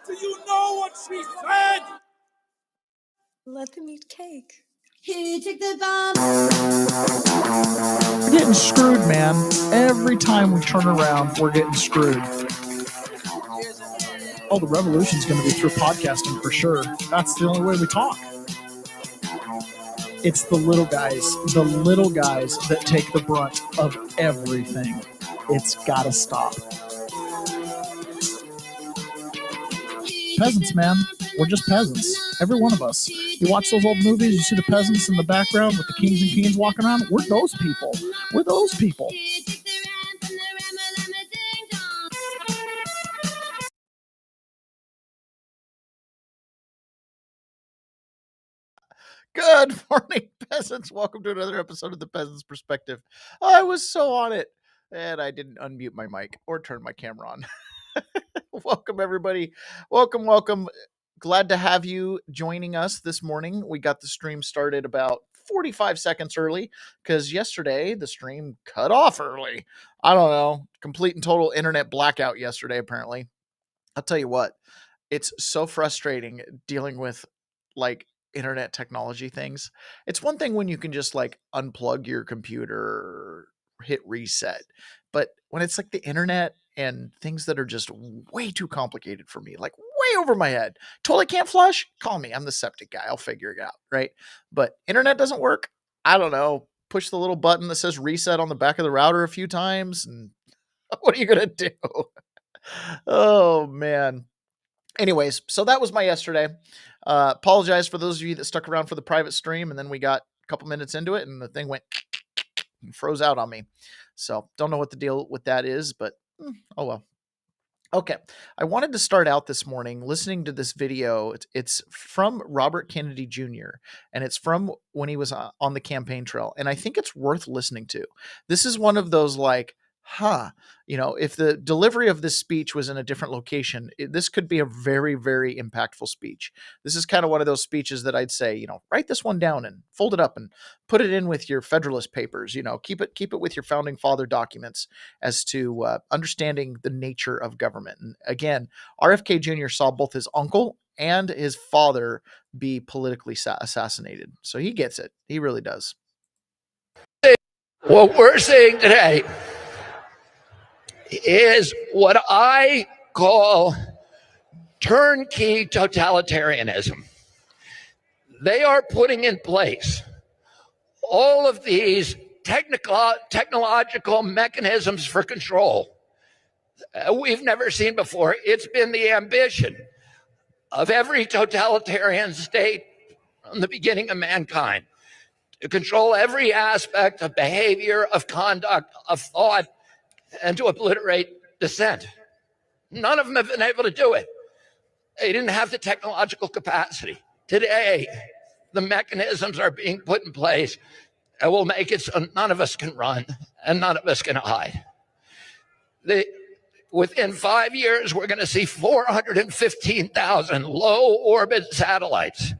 Do you know what she said? Let them eat cake. Who took the bomb? We're getting screwed, man. Every time we turn around, we're getting screwed. Oh, the revolution's going to be through podcasting for sure. That's the only way we talk. It's the little guys that take the brunt of everything. It's got to stop. Peasants, man. We're just peasants. Every one of us. You watch those old movies, you see the peasants in the background with the kings and queens walking around. We're those people. We're those people. Good morning, peasants. Welcome to another episode of The Peasant's Perspective. I was so on it, and I didn't unmute my mic or turn my camera on. Welcome, everybody. Welcome. Glad to have you joining us this morning. We got the stream started about 45 seconds early because yesterday the stream cut off early. I don't know. Complete and total internet blackout yesterday, apparently. I'll tell you what, it's so frustrating dealing with like internet technology things. It's one thing when you can just like unplug your computer or hit reset, but when it's like the internet and things that are just way too complicated for me, like way over my head, totally can't flush, call me. I'm the septic guy. I'll figure it out, right? But internet doesn't work. I don't know. Push the little button that says reset on the back of the router a few times, and what are you going to do? Oh, man. Anyways, so that was my yesterday. Apologize for those of you that stuck around for the private stream, and then we got a couple minutes into it, and the thing went and froze out on me. So don't know what the deal with that is, but oh well. Okay, I wanted to start out this morning listening to this video. It's from Robert Kennedy Jr., and it's from when he was on the campaign trail, and I think it's worth listening to. This is one of those like, if the delivery of this speech was in a different location, this could be a very, very impactful speech. This is kind of one of those speeches that I'd say, write this one down and fold it up and put it in with your Federalist Papers, keep it with your founding father documents as to understanding the nature of government. And again, RFK Jr. saw both his uncle and his father be politically assassinated. So he gets it. He really does. What we're seeing today is what I call turnkey totalitarianism. They are putting in place all of these technological mechanisms for control we've never seen before. It's been the ambition of every totalitarian state from the beginning of mankind to control every aspect of behavior, of conduct, of thought, and to obliterate dissent. None of them have been able to do it. They didn't have the technological capacity. Today, the mechanisms are being put in place that will make it so none of us can run and none of us can hide. Within 5 years, we're going to see 415,000 low-orbit satellites.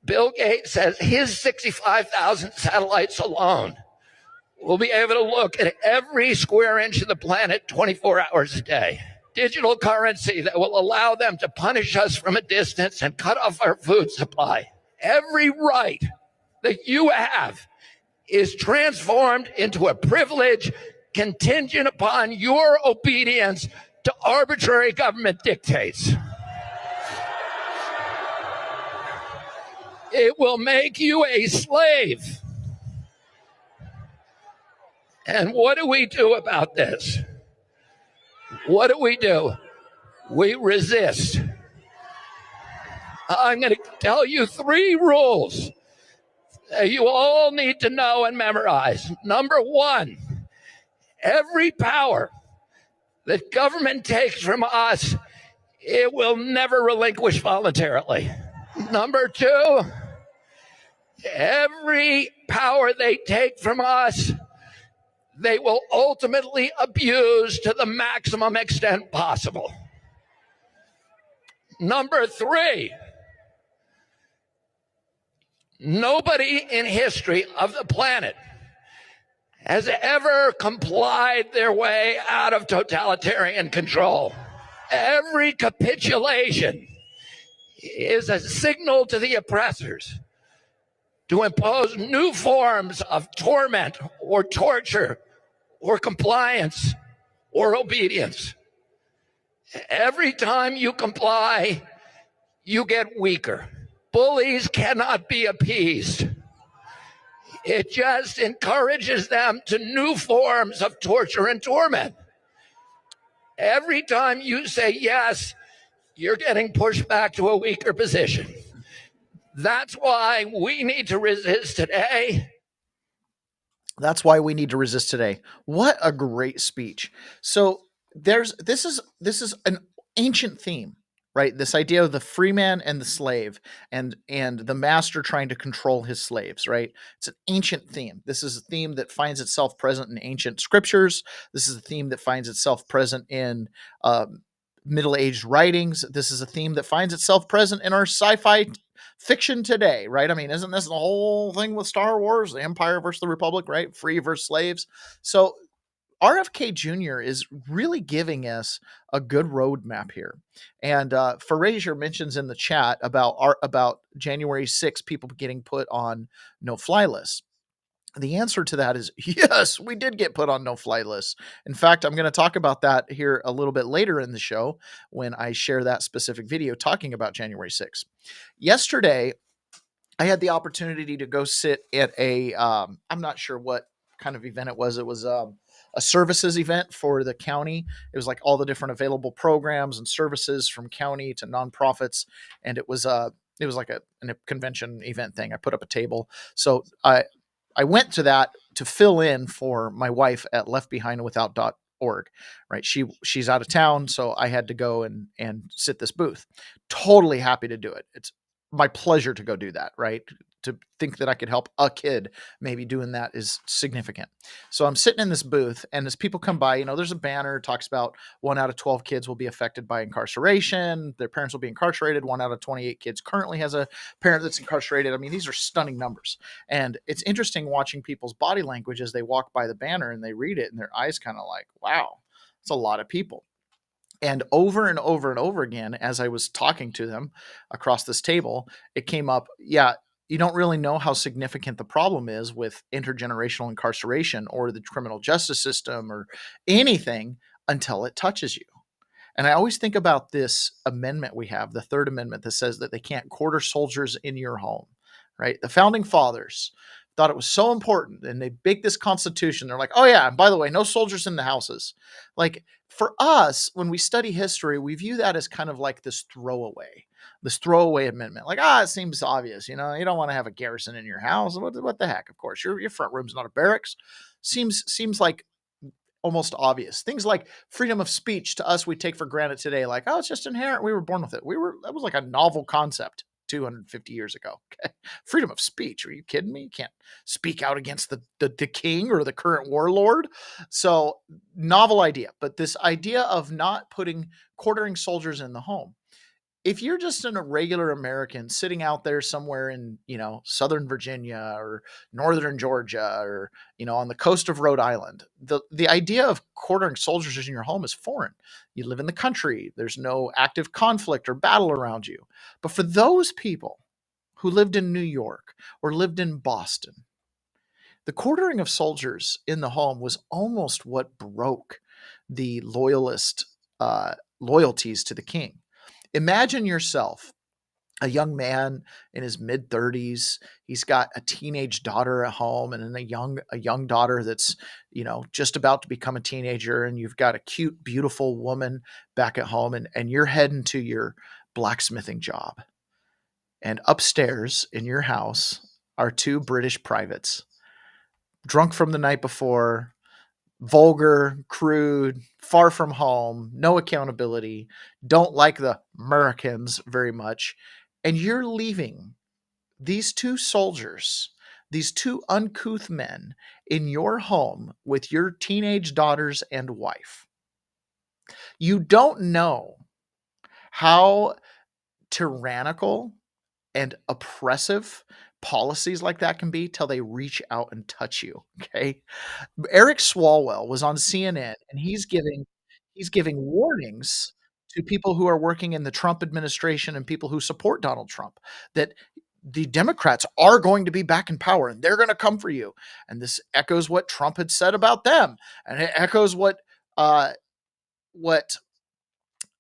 Bill Gates says his 65,000 satellites alone will be able to look at every square inch of the planet 24 hours a day. Digital currency that will allow them to punish us from a distance and cut off our food supply. Every right that you have is transformed into a privilege contingent upon your obedience to arbitrary government dictates. It will make you a slave. And what do we do about this? What do? We resist. I'm going to tell you 3 rules that you all need to know and memorize. Number 1, every power that government takes from us, it will never relinquish voluntarily. Number 2, every power they take from us, they will ultimately abuse to the maximum extent possible. Number 3, nobody in history of the planet has ever complied their way out of totalitarian control. Every capitulation is a signal to the oppressors to impose new forms of torment or torture or compliance or obedience. Every time you comply, you get weaker. Bullies cannot be appeased. It just encourages them to new forms of torture and torment. Every time you say yes, you're getting pushed back to a weaker position. That's why we need to resist today. That's why we need to resist today. What a great speech. So this is an ancient theme, right? This idea of the free man and the slave, and the master trying to control his slaves, right? It's an ancient theme. This is a theme that finds itself present in ancient scriptures. This is a theme that finds itself present in middle-aged writings. This is a theme that finds itself present in our sci-fi fiction today, right? I mean, isn't this the whole thing with Star Wars, the Empire versus the Republic, right? Free versus slaves. So RFK Jr. is really giving us a good roadmap here. And Frazier mentions in the chat about January 6th, people getting put on no-fly lists. The answer to that is yes, we did get put on no-fly lists. In fact, I'm going to talk about that here a little bit later in the show when I share that specific video talking about January 6th. Yesterday, I had the opportunity to go sit at I'm not sure what kind of event it was. It was a services event for the county. It was like all the different available programs and services from county to nonprofits, and it was like a convention event thing. I put up a table, so I went to that to fill in for my wife at leftbehindwithout.org, right? She's out of town, so I had to go and sit this booth. Totally happy to do it. It's my pleasure to go do that, right? To think that I could help a kid maybe doing that is significant. So I'm sitting in this booth, and as people come by, there's a banner talks about 1 out of 12 kids will be affected by incarceration. Their parents will be incarcerated. 1 out of 28 kids currently has a parent that's incarcerated. I mean, these are stunning numbers. And it's interesting watching people's body language as they walk by the banner and they read it, and their eyes kind of like, wow, it's a lot of people. And over and over and over again, as I was talking to them across this table, it came up, yeah, you don't really know how significant the problem is with intergenerational incarceration or the criminal justice system or anything until it touches you. And I always think about this amendment we have, the Third Amendment, that says that they can't quarter soldiers in your home, right? The founding fathers thought it was so important, and they baked this constitution. They're like, oh yeah, and by the way, no soldiers in the houses. Like, for us, when we study history, we view that as kind of like this throwaway amendment. Like, it seems obvious, you don't want to have a garrison in your house. What the heck? Of course, your front room's not a barracks. Seems like almost obvious. Things like freedom of speech to us, we take for granted today. Like, it's just inherent. We were born with it. That was like a novel concept 250 years ago. Okay. Freedom of speech. Are you kidding me? You can't speak out against the king or the current warlord. So novel idea. But this idea of not quartering soldiers in the home. If you're just a regular American sitting out there somewhere in, Southern Virginia or Northern Georgia or, on the coast of Rhode Island, the idea of quartering soldiers in your home is foreign. You live in the country. There's no active conflict or battle around you. But for those people who lived in New York or lived in Boston, the quartering of soldiers in the home was almost what broke the loyalist loyalties to the king. Imagine yourself, a young man in his mid-30s. He's got a teenage daughter at home, and then a young daughter that's, just about to become a teenager, and you've got a cute, beautiful woman back at home, and you're heading to your blacksmithing job. And upstairs in your house are 2 British privates, drunk from the night before, vulgar, crude, far from home, no accountability, don't like the Americans very much. And you're leaving these 2 soldiers, these 2 uncouth men in your home with your teenage daughters and wife. You don't know how tyrannical and oppressive policies like that can be till they reach out and touch you. Okay. Eric Swalwell was on CNN, and he's giving warnings to people who are working in the Trump administration and people who support Donald Trump that the Democrats are going to be back in power and they're going to come for you. And this echoes what Trump had said about them. And it echoes what Chuck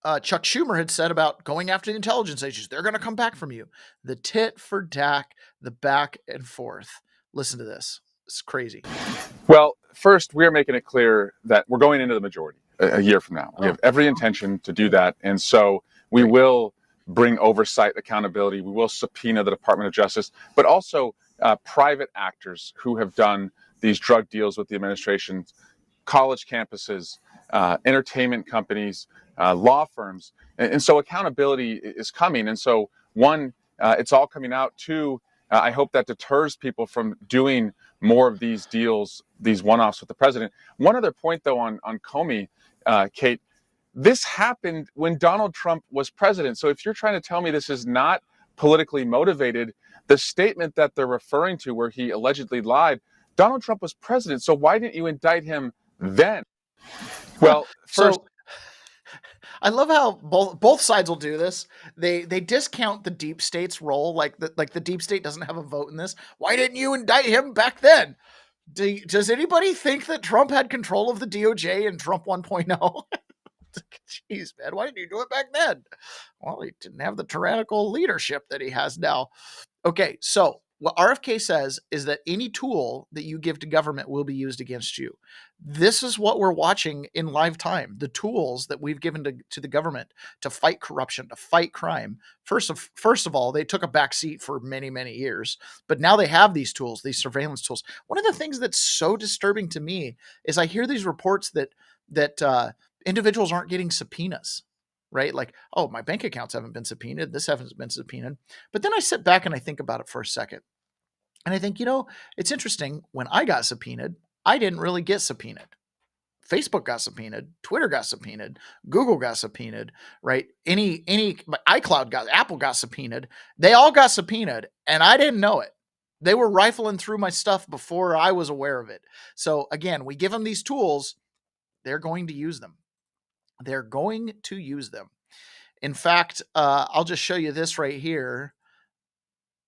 Schumer had said about going after the intelligence agencies. They're going to come back from you. The tit for tat, the back and forth. Listen to this. It's crazy. Well, first, we are making it clear that we're going into the majority a year from now. We have every intention to do that. And so we will bring oversight, accountability. We will subpoena the Department of Justice, but also private actors who have done these drug deals with the administration, college campuses, entertainment companies, law firms. And so accountability is coming. And so one, it's all coming out. Two, I hope that deters people from doing more of these deals, these one-offs with the president. One other point, though, on Comey, Kate, this happened when Donald Trump was president. So if you're trying to tell me this is not politically motivated, the statement that they're referring to where he allegedly lied, Donald Trump was president. So why didn't you indict him then? Well, first, So I love how both sides will do this. They discount the deep state's role, like the deep state doesn't have a vote in this. Why didn't you indict him back then? Does anybody think that Trump had control of the DOJ in Trump 1.0? Jeez, man, why didn't you do it back then? Well, he didn't have the tyrannical leadership that he has now. Okay, so what RFK says is that any tool that you give to government will be used against you. This is what we're watching in live time. The tools that we've given to the government to fight corruption, to fight crime. First of all, they took a back seat for many, many years, but now they have these tools, these surveillance tools. One of the things that's so disturbing to me is I hear these reports that individuals aren't getting subpoenas, right? Like, oh, my bank accounts haven't been subpoenaed. This hasn't been subpoenaed. But then I sit back and I think about it for a second. And I think, it's interesting. When I got subpoenaed, I didn't really get subpoenaed. Facebook got subpoenaed, Twitter got subpoenaed, Google got subpoenaed, right? Apple got subpoenaed. They all got subpoenaed and I didn't know it. They were rifling through my stuff before I was aware of it. So again, we give them these tools. They're going to use them. They're going to use them. In fact, I'll just show you this right here.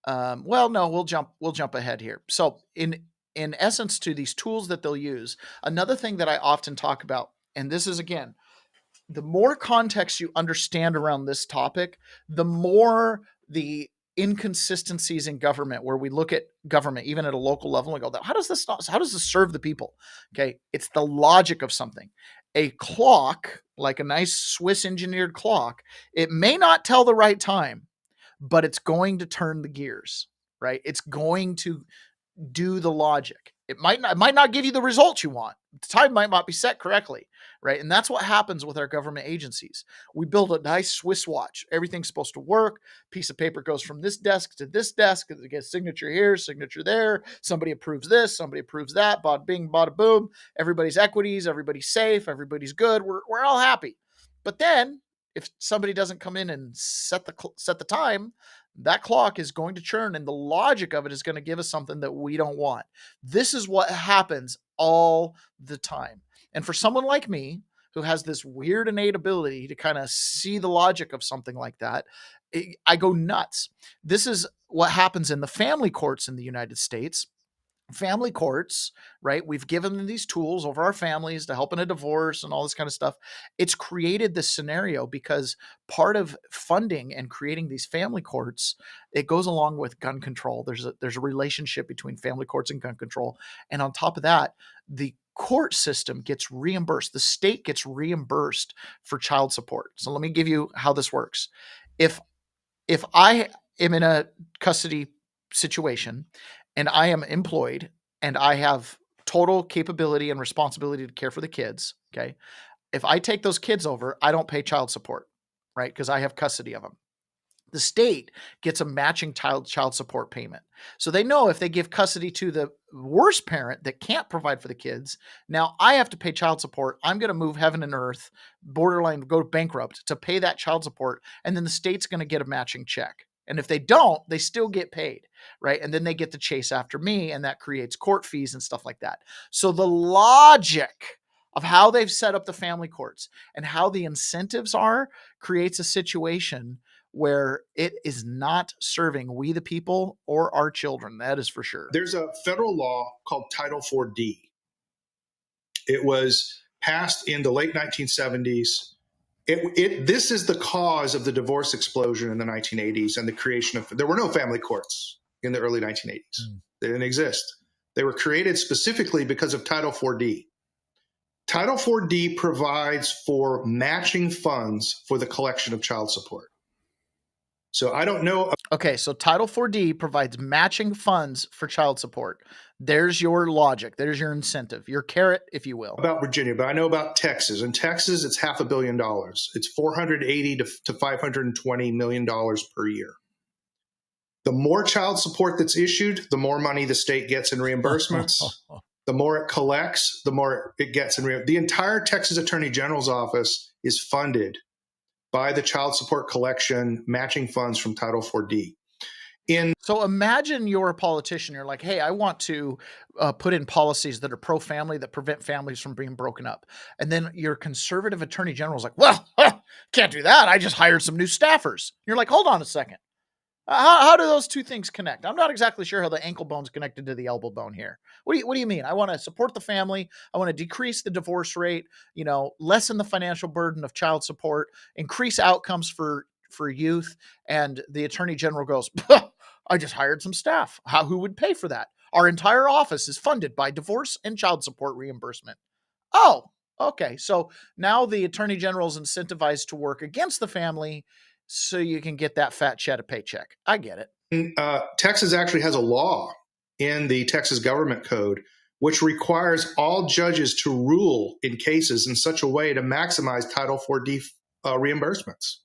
We'll jump ahead here. So in essence, to these tools that they'll use, another thing that I often talk about, and this is, again, the more context you understand around this topic, the more the inconsistencies in government, where we look at government, even at a local level, and go, how does this serve the people? Okay. It's the logic of something. A clock, like a nice Swiss engineered clock, it may not tell the right time, but it's going to turn the gears, right? It's going to do the logic. It might not give you the results you want. The time might not be set correctly, right? And that's what happens with our government agencies. We build a nice Swiss watch. Everything's supposed to work. Piece of paper goes from this desk to this desk. It gets signature here, signature there. Somebody approves this, somebody approves that. Bada bing, bada boom. Everybody's equities, everybody's safe, everybody's good. We're all happy. But then if somebody doesn't come in and set the time, that clock is going to churn, and the logic of it is going to give us something that we don't want. This is what happens all the time. And for someone like me, who has this weird innate ability to kind of see the logic of something like that, I go nuts. This is what happens in the family courts in the United States. Family courts, right? We've given them these tools over our families to help in a divorce and all this kind of stuff. It's created this scenario because part of funding and creating these family courts, it goes along with gun control. There's a relationship between family courts and gun control. And on top of that, the court system gets reimbursed. The state gets reimbursed for child support. So let me give you how this works. If I am in a custody situation and I am employed and I have total capability and responsibility to care for the kids, okay? If I take those kids over, I don't pay child support, right? Because I have custody of them. The state gets a matching child support payment. So they know if they give custody to the worst parent that can't provide for the kids, now I have to pay child support. I'm going to move heaven and earth, borderline go bankrupt to pay that child support. And then the state's going to get a matching check. And if they don't, they still get paid, right? And then they get to chase after me, and that creates court fees and stuff like that. So the logic of how they've set up the family courts and how the incentives are creates a situation where it is not serving we the people or our children. That is for sure. There's a federal law called Title 4D. It was passed in the late 1970s. This is the cause of the divorce explosion in the 1980s and the creation of, there were no family courts in the early 1980s. They didn't exist. They were created specifically because of Title 4D. Title 4D provides for matching funds for the collection of child support. So I don't know. Okay, so Title 4D provides matching funds for child support. There's your logic. There's your incentive, your carrot, if you will. About Virginia, but I know about Texas. In Texas, it's $500 million. It's $480 to $520 million per year. The more child support that's issued, the more money the state gets in reimbursements. The more it collects, the more it gets in reimbursements. The entire Texas Attorney General's office is funded by the child support collection matching funds from Title 4D. So imagine you're a politician. You're like, hey, I want to put in policies that are pro-family, that prevent families from being broken up. And then your conservative attorney general is like, well, can't do that. I just hired some new staffers. You're like, hold on a second. How do those two things connect? I'm not exactly sure how the ankle bone's connected to the elbow bone here. What do you mean? I want to support the family. I want to decrease the divorce rate, lessen the financial burden of child support, increase outcomes for youth. And the attorney general goes, I just hired some staff. Who would pay for that? Our entire office is funded by divorce and child support reimbursement. Oh, okay. So now the attorney general is incentivized to work against the family so you can get that fat cheddar paycheck. I get it. Texas actually has a law in the Texas government code which requires all judges to rule in cases in such a way to maximize Title 4D reimbursements.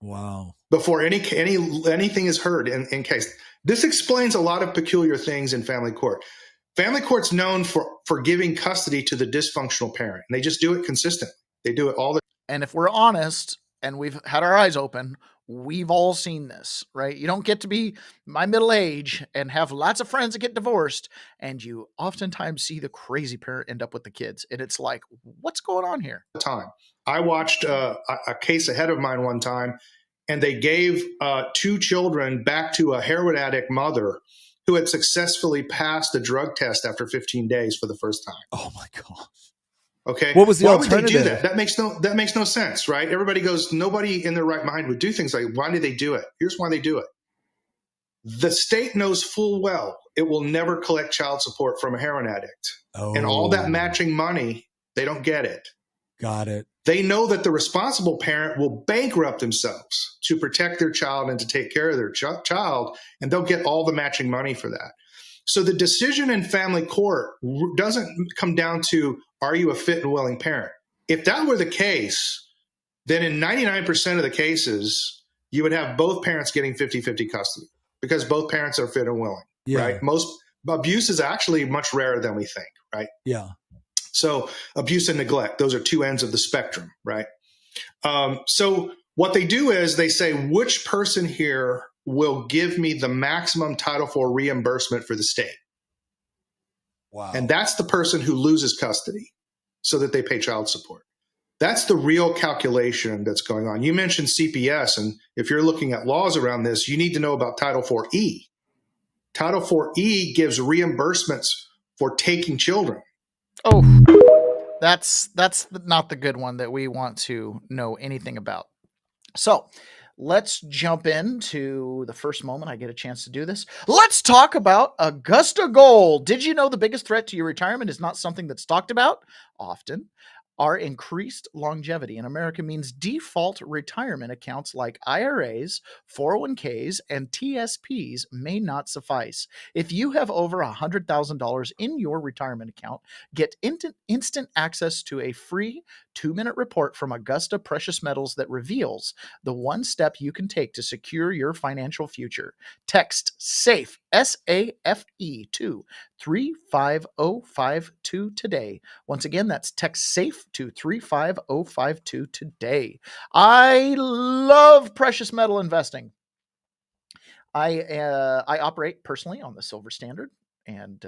Wow. Before anything is heard in case. This explains a lot of peculiar things in family court. Family court's known for giving custody to the dysfunctional parent. And they just do it consistently. They do it all the time. And if we're honest, and we've had our eyes open, we've all seen this, right? You don't get to be my middle age and have lots of friends that get divorced, and you oftentimes see the crazy parent end up with the kids. And it's like, what's going on here? Time. I watched a case ahead of mine one time, and they gave 2 children back to a heroin addict mother who had successfully passed a drug test after 15 days for the first time. Oh my God. Okay. What was the Why alternative? would they do that? That makes no sense, right? Everybody goes, nobody in their right mind would do things like, why do they do it? Here's why they do it. The state knows full well it will never collect child support from a heroin addict. Oh. And all that matching money, they don't get it. Got it. They know that the responsible parent will bankrupt themselves to protect their child and to take care of their child, and they'll get all the matching money for that. So the decision in family court doesn't come down to, are you a fit and willing parent? If that were the case, then in 99% of the cases, you would have both parents getting 50-50 custody because both parents are fit and willing, right? Most abuse is actually much rarer than we think, right? Yeah. So abuse and neglect, those are two ends of the spectrum, right? So what they do is they say, which person here will give me the maximum Title IV reimbursement for the state? Wow. And that's the person who loses custody so that they pay child support. That's the real calculation that's going on. You mentioned CPS, and if you're looking at laws around this, you need to know about Title IV-E. Title IV-E gives reimbursements for taking children. Oh, that's not the good one that we want to know anything about. So let's jump into the first moment I get a chance to do this. Let's talk about Augusta Gold. Did you know the biggest threat to your retirement is not something that's talked about often? Our increased longevity in America means default retirement accounts like IRAs, 401ks, and TSPs may not suffice. If you have over $100,000 in your retirement account, get instant access to a free 2-minute report from Augusta Precious Metals that reveals the one step you can take to secure your financial future. Text SAFE, S-A-F-E, to 35052 today. Once again, that's text SAFE to 35052 today. I love precious metal investing. I operate personally on the silver standard, and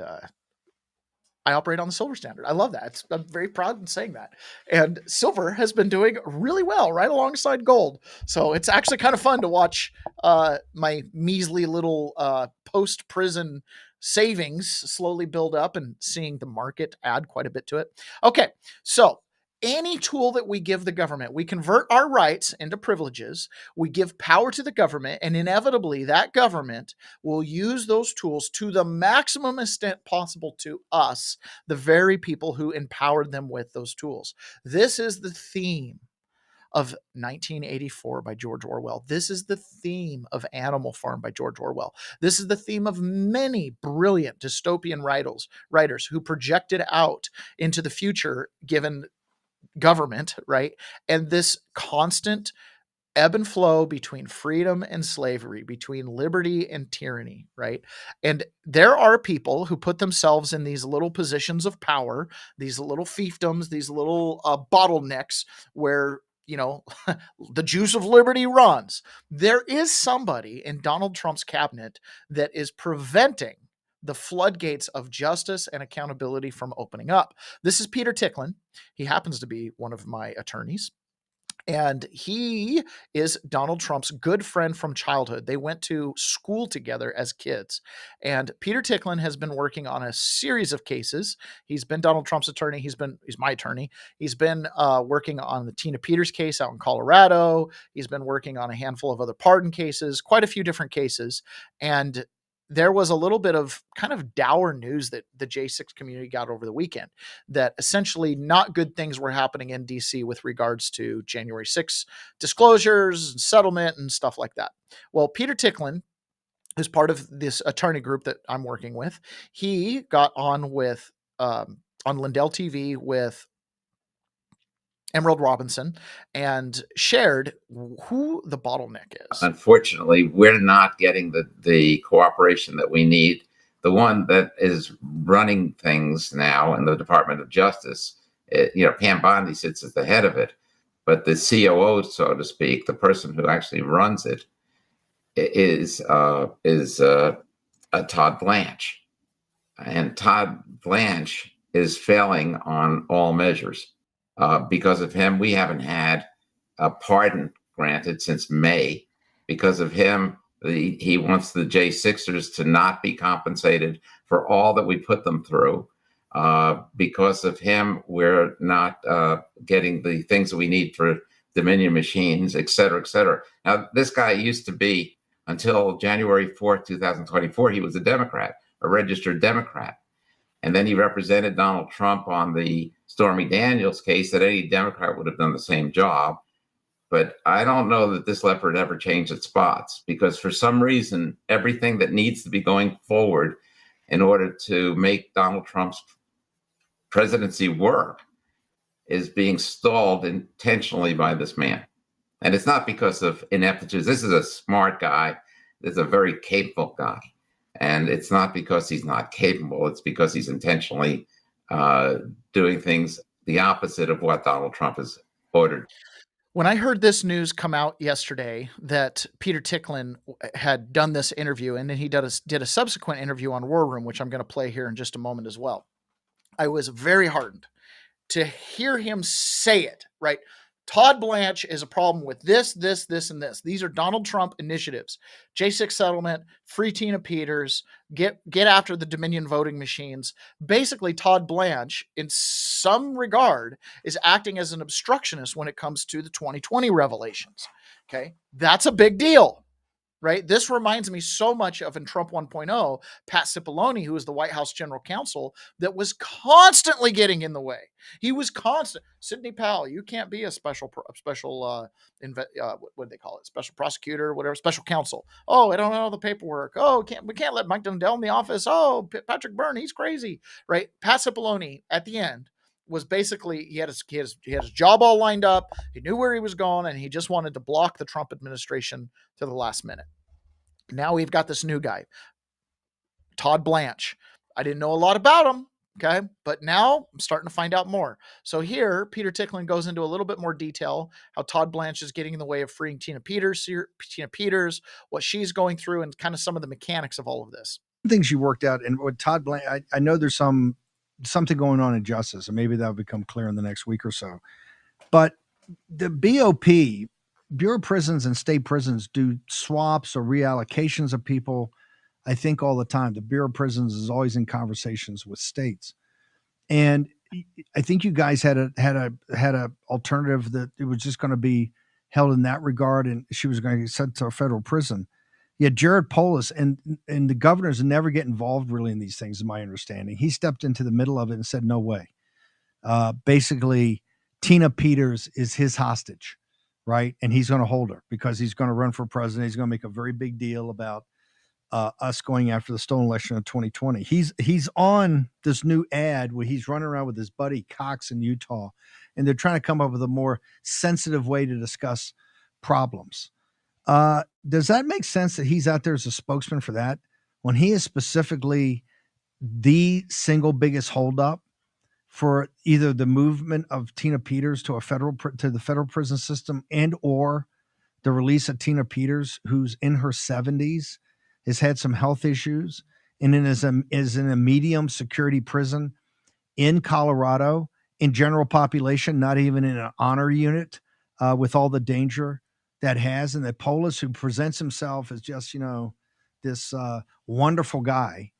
I operate on the silver standard. I love that. I'm very proud in saying that. And silver has been doing really well right alongside gold. So it's actually kind of fun to watch my measly little post-prison savings slowly build up and seeing the market add quite a bit to it. Okay, so any tool that we give the government, we convert our rights into privileges, we give power to the government, and inevitably that government will use those tools to the maximum extent possible to us, the very people who empowered them with those tools. This is the theme of 1984 by George Orwell. This is the theme of Animal Farm by George Orwell. This is the theme of many brilliant dystopian writers who projected out into the future given government, right? And this constant ebb and flow between freedom and slavery, between liberty and tyranny, right? And there are people who put themselves in these little positions of power, these little fiefdoms, these little bottlenecks where, you know, the juice of liberty runs. There is somebody in Donald Trump's cabinet that is preventing the floodgates of justice and accountability from opening up. This is Peter Ticklin. He happens to be one of my attorneys. And he is Donald Trump's good friend from childhood. They went to school together as kids. And Peter Ticklin has been working on a series of cases. He's been Donald Trump's attorney. He's my attorney. He's been working on the Tina Peters case out in Colorado. He's been working on a handful of other pardon cases, quite a few different cases. And there was a little bit of kind of dour news that the J6 community got over the weekend, that essentially not good things were happening in DC with regards to January 6th disclosures and settlement and stuff like that. Well, Peter Ticklin is part of this attorney group that I'm working with. He got on with, on Lindell TV with Emerald Robinson and shared who the bottleneck is. Unfortunately, we're not getting the cooperation that we need. The one that is running things now in the Department of Justice, Pam Bondi sits at the head of it, but the COO, so to speak, the person who actually runs it, is Todd Blanche, and Todd Blanche is failing on all measures. Because of him, we haven't had a pardon granted since May. Because of him, he wants the J6ers to not be compensated for all that we put them through. Because of him, we're not getting the things that we need for Dominion machines, et cetera, et cetera. Now, this guy used to be, until January 4th, 2024, he was a Democrat, a registered Democrat. And then he represented Donald Trump on the Stormy Daniels case that any Democrat would have done the same job. But I don't know that this leopard ever changed its spots, because for some reason, everything that needs to be going forward in order to make Donald Trump's presidency work is being stalled intentionally by this man. And it's not because of ineptitude. This is a smart guy. This is a very capable guy. And it's not because he's not capable. It's because he's intentionally doing things the opposite of what Donald Trump has ordered. When I heard this news come out yesterday that Peter Ticklin had done this interview, and then he did a subsequent interview on War Room, which I'm going to play here in just a moment as well, I was very heartened to hear him say it, right? Todd Blanche is a problem with this, and this. These are Donald Trump initiatives. J6 settlement, free Tina Peters, get after the Dominion voting machines. Basically, Todd Blanche, in some regard, is acting as an obstructionist when it comes to the 2020 revelations. Okay, that's a big deal. Right? This reminds me so much of in Trump 1.0, Pat Cipollone, who was the White House general counsel, that was constantly getting in the way. He was constant. Sidney Powell, you can't be a special what do they call it? Special prosecutor, whatever, special counsel. Oh, I don't know the paperwork. Oh, we can't let Mike Lindell in the office. Oh, Patrick Byrne, he's crazy. Right? Pat Cipollone at the end was basically, he had his job all lined up. He knew where he was going, and he just wanted to block the Trump administration to the last minute. Now we've got this new guy, Todd Blanche. I didn't know a lot about him, okay? But now I'm starting to find out more. So here, Peter Ticklin goes into a little bit more detail, how Todd Blanche is getting in the way of freeing Tina Peters, what she's going through, and kind of some of the mechanics of all of this. Things you worked out, and with Todd Blanche, I know there's some something going on in justice, and maybe that'll become clear in the next week or so. But the BOP, Bureau of Prisons and state prisons, do swaps or reallocations of people, I think, all the time. The Bureau of Prisons is always in conversations with states. And I think you guys had a alternative that it was just going to be held in that regard, and she was going to get sent to a federal prison. Yet Jared Polis and the governors never get involved really in these things, is my understanding. He stepped into the middle of it and said, no way. Basically, Tina Peters is his hostage, right? And he's going to hold her because he's going to run for president. He's going to make a very big deal about us going after the stolen election of 2020. He's on this new ad where he's running around with his buddy Cox in Utah, and they're trying to come up with a more sensitive way to discuss problems. Does that make sense that he's out there as a spokesman for that when he is specifically the single biggest holdup for either the movement of Tina Peters to the federal prison system and or the release of Tina Peters, who's in her 70s, has had some health issues, and is in a medium security prison in Colorado, in general population, not even in an honor unit, with all the danger that has. And that Polis, who presents himself as just, this wonderful guy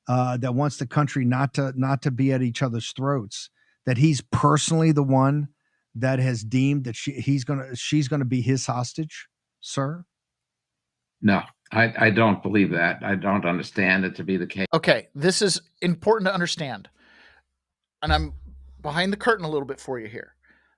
that wants the country not to be at each other's throats, that he's personally the one that has deemed that she's gonna be his hostage, sir? No, I don't believe that. I don't understand it to be the case. Okay, this is important to understand. And I'm behind the curtain a little bit for you here.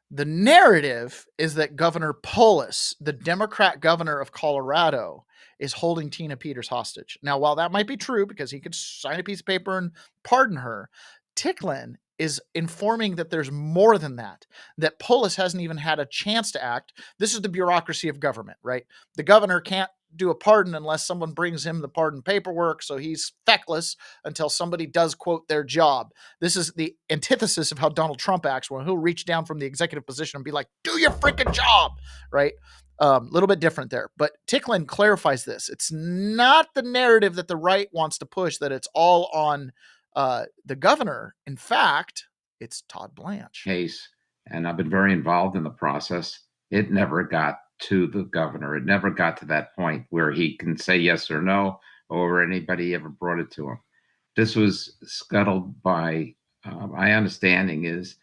The narrative is that Governor Polis, the Democrat governor of Colorado, is holding Tina Peters hostage. Now, while that might be true because he could sign a piece of paper and pardon her, Ticklin is informing that there's more than that Polis hasn't even had a chance to act. This is the bureaucracy of government, right? The governor can't do a pardon unless someone brings him the pardon paperwork, so he's feckless until somebody does, quote, their job. This is the antithesis of how Donald Trump acts, when he'll reach down from the executive position and be like, do your freaking job, right? Little bit different there. But Ticklin clarifies this. It's not the narrative that the right wants to push, that it's all on the governor. In fact, it's Todd Blanche. Case, and I've been very involved in the process. It never got to the governor. It never got to that point where he can say yes or no, or anybody ever brought it to him. This was scuttled by, my understanding is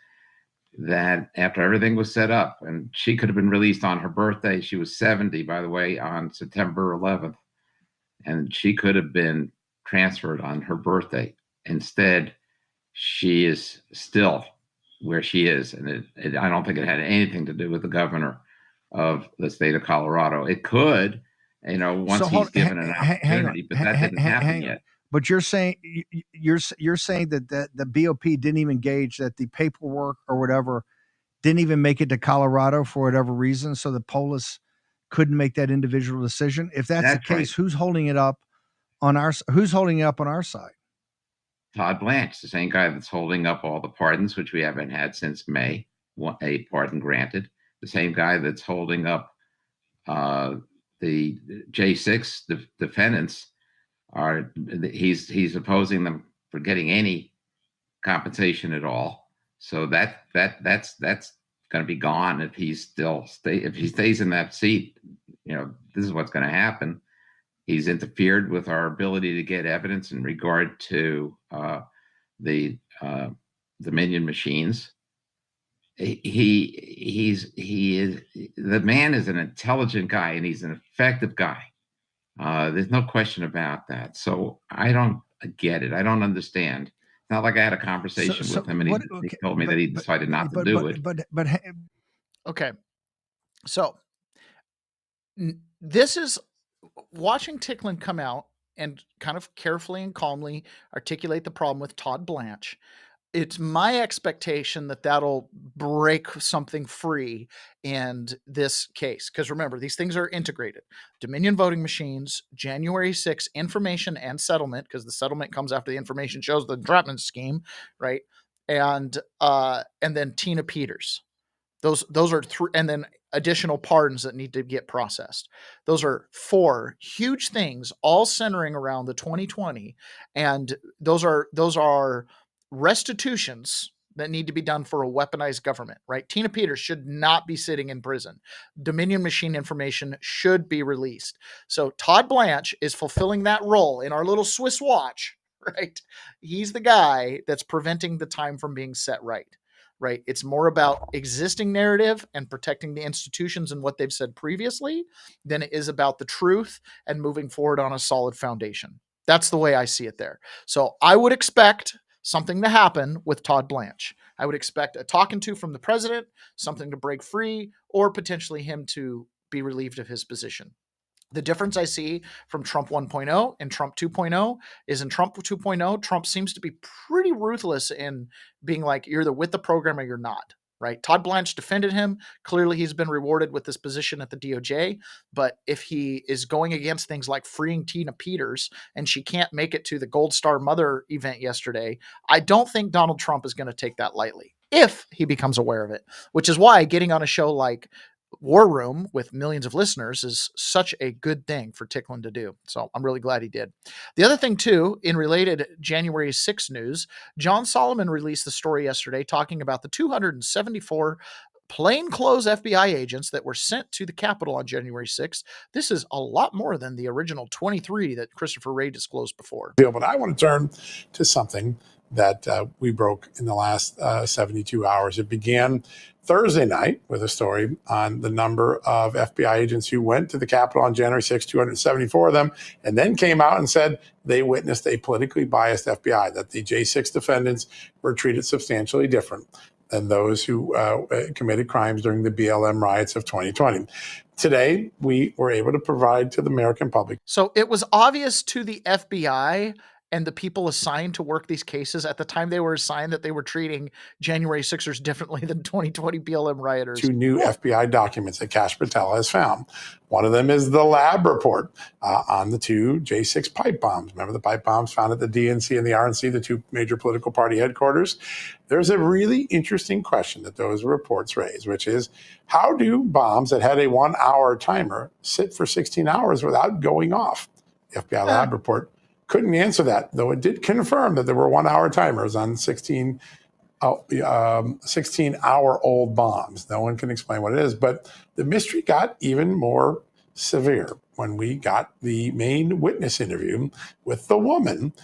that after everything was set up, and she could have been released on her birthday. She was 70, by the way, on September 11th, and she could have been transferred on her birthday. Instead, she is still where she is, and I don't think it had anything to do with the governor of the state of Colorado. It could, once he's given an opportunity, but that didn't happen yet. But you're saying that the BOP didn't even engage, that the paperwork or whatever didn't even make it to Colorado for whatever reason, so the Polis couldn't make that individual decision. If that's the case, right, who's holding it up on our side? Todd Blanche, the same guy that's holding up all the pardons, which we haven't had since May, a pardon granted. The same guy that's holding up the J6 defendants. He's opposing them for getting any compensation at all. So that's going to be gone if he stays in that seat. This is what's going to happen. He's interfered with our ability to get evidence in regard to the Dominion machines. The man is an intelligent guy, and he's an effective guy. There's no question about that. So I don't get it. I don't understand. It's not like I had a conversation with him and he told me that he decided not to do it. Okay. So this is watching Ticklin come out and kind of carefully and calmly articulate the problem with Todd Blanche. It's my expectation that that'll break something free in this case. Because remember, these things are integrated. Dominion voting machines, January 6th, information and settlement, because the settlement comes after the information shows the entrapment scheme, right? And then Tina Peters. Those are three, and then additional pardons that need to get processed. Those are four huge things, all centering around the 2020. And those are restitutions that need to be done for a weaponized government, right? Tina Peters should not be sitting in prison. Dominion machine information should be released. So Todd Blanche is fulfilling that role in our little Swiss watch, right? He's the guy that's preventing the time from being set right. Right. It's more about existing narrative and protecting the institutions and what they've said previously than it is about the truth and moving forward on a solid foundation. That's the way I see it there. So I would expect something to happen with Todd Blanche. I would expect a talking to from the president, something to break free, or potentially him to be relieved of his position. The difference I see from Trump 1.0 and Trump 2.0 is in Trump 2.0, Trump seems to be pretty ruthless in being like, you're either with the program or you're not, right? Todd Blanche defended him. Clearly, he's been rewarded with this position at the DOJ. But if he is going against things like freeing Tina Peters and she can't make it to the Gold Star Mother event yesterday, I don't think Donald Trump is going to take that lightly if he becomes aware of it, which is why getting on a show like War Room with millions of listeners is such a good thing for Ticklin to do. So I'm really glad he did. The other thing too, in related January 6 news, John Solomon released the story yesterday talking about the 274 plainclothes FBI agents that were sent to the Capitol on January 6th. This is a lot more than the original 23 that Christopher Wray disclosed before. But I want to turn to something that we broke in the last 72 hours. It began Thursday night with a story on the number of FBI agents who went to the Capitol on January 6, 274 of them, and then came out and said they witnessed a politically biased FBI, that the J6 defendants were treated substantially different than those who committed crimes during the BLM riots of 2020. Today, we were able to provide to the American public. So it was obvious to the FBI and the people assigned to work these cases at the time they were assigned that they were treating January 6ers differently than 2020 BLM rioters. 2 new FBI documents that Kash Patel has found. One of them is the lab report on the 2 J6 pipe bombs. Remember the pipe bombs found at the DNC and the RNC, the 2 major political party headquarters? There's a really interesting question that those reports raise, which is, how do bombs that had a 1-hour timer sit for 16 hours without going off? The FBI lab report couldn't answer that, though it did confirm that there were 1-hour timers on 16-hour-old bombs. No one can explain what it is, but the mystery got even more severe when we got the main witness interview with the woman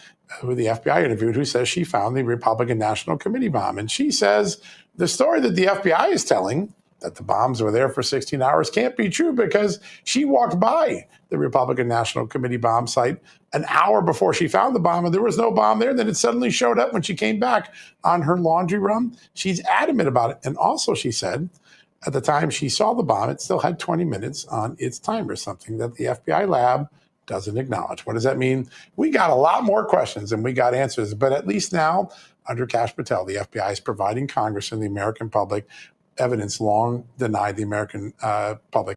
who the FBI interviewed, who says she found the Republican National Committee bomb. And she says the story that the FBI is telling, that the bombs were there for 16 hours, can't be true, because she walked by the Republican National Committee bomb site an hour before she found the bomb, and there was no bomb there. Then it suddenly showed up when she came back on her laundry run. She's adamant about it. And also, she said at the time she saw the bomb, it still had 20 minutes on its timer, something that the FBI lab doesn't acknowledge. What does that mean? We got a lot more questions than we got answers, but at least now, under Kash Patel, the FBI is providing Congress and the American public evidence long denied the American public.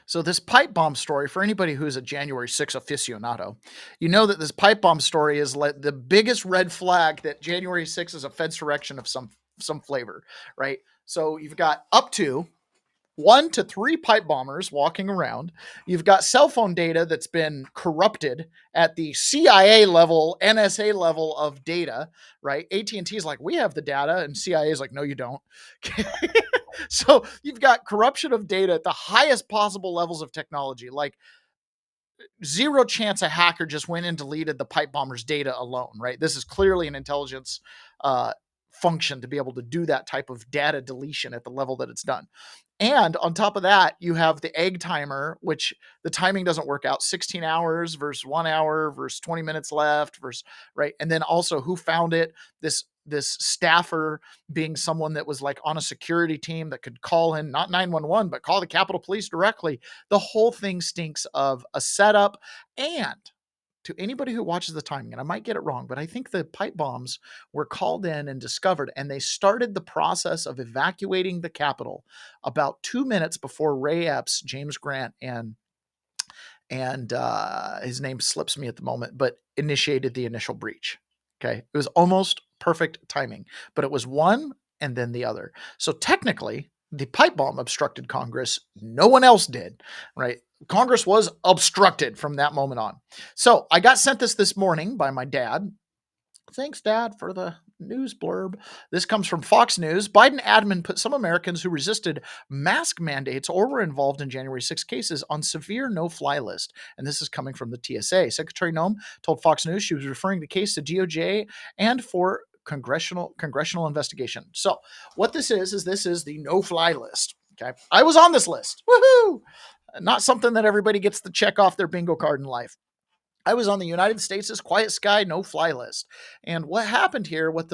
So this pipe bomb story, for anybody who's a January 6 aficionado, you know that this pipe bomb story is like the biggest red flag that January 6 is a fedsurrection of some flavor, right? So you've got up to 1 to 3 pipe bombers walking around. You've got cell phone data that's been corrupted at the CIA level, NSA level of data, right? AT&T is like, we have the data, and CIA is like, no, you don't. So you've got corruption of data at the highest possible levels of technology. Like, zero chance a hacker just went and deleted the pipe bomber's data alone, right? This is clearly an intelligence function to be able to do that type of data deletion at the level that it's done. And on top of that, you have the egg timer, which the timing doesn't work out. 16 hours versus 1 hour versus 20 minutes left versus, right? And then also who found it, this staffer being someone that was like on a security team that could call in, not 911, but call the Capitol Police directly. The whole thing stinks of a setup. And to anybody who watches the timing, and I might get it wrong, but I think the pipe bombs were called in and discovered, and they started the process of evacuating the Capitol about 2 minutes before Ray Epps, James Grant, and his name slips me at the moment, but initiated the initial breach. Okay. It was almost perfect timing, but it was one and then the other. So technically, the pipe bomb obstructed Congress. No one else did, right? Congress was obstructed from that moment on. So I got sent this morning by my dad. Thanks, Dad, for the news blurb. This comes from Fox News. Biden admin put some Americans who resisted mask mandates or were involved in January 6 cases on severe no-fly list. And this is coming from the TSA. Secretary Noem told Fox News she was referring the case to DOJ and for congressional investigation. So what this is this is the no-fly list. Okay, I was on this list. Woohoo! Not something that everybody gets to check off their bingo card in life. I was on the United States' quiet sky no-fly list. And what happened here, what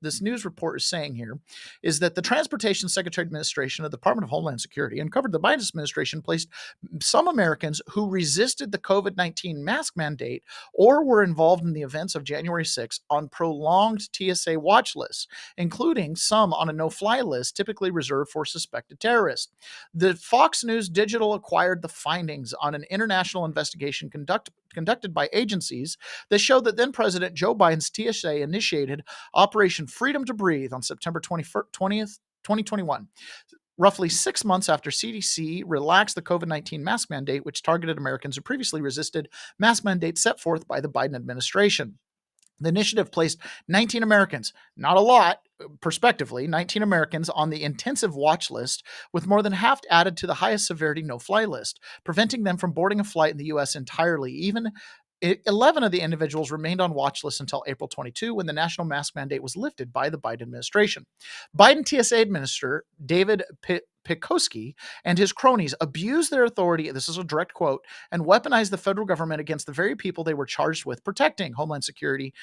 this news report is saying here, is that the Transportation Secretary Administration of the Department of Homeland Security uncovered the Biden administration placed some Americans who resisted the COVID-19 mask mandate or were involved in the events of January 6 on prolonged TSA watch lists, including some on a no-fly list typically reserved for suspected terrorists. The Fox News Digital acquired the findings on an international investigation conducted by agencies that showed that then President Joe Biden's TSA initiated Operation Freedom to Breathe on September 20th, 2021. Roughly 6 months after CDC relaxed the COVID-19 mask mandate, which targeted Americans who previously resisted mask mandates set forth by the Biden administration. The initiative placed 19 Americans, not a lot, prospectively, 19 Americans on the intensive watch list, with more than half added to the highest severity no-fly list, preventing them from boarding a flight in the U.S. entirely. Even 11 of the individuals remained on watch lists until April 22, when the national mask mandate was lifted by the Biden administration. Biden TSA Administrator David Pekoski and his cronies abused their authority, this is a direct quote, and weaponized the federal government against the very people they were charged with protecting, Homeland Security.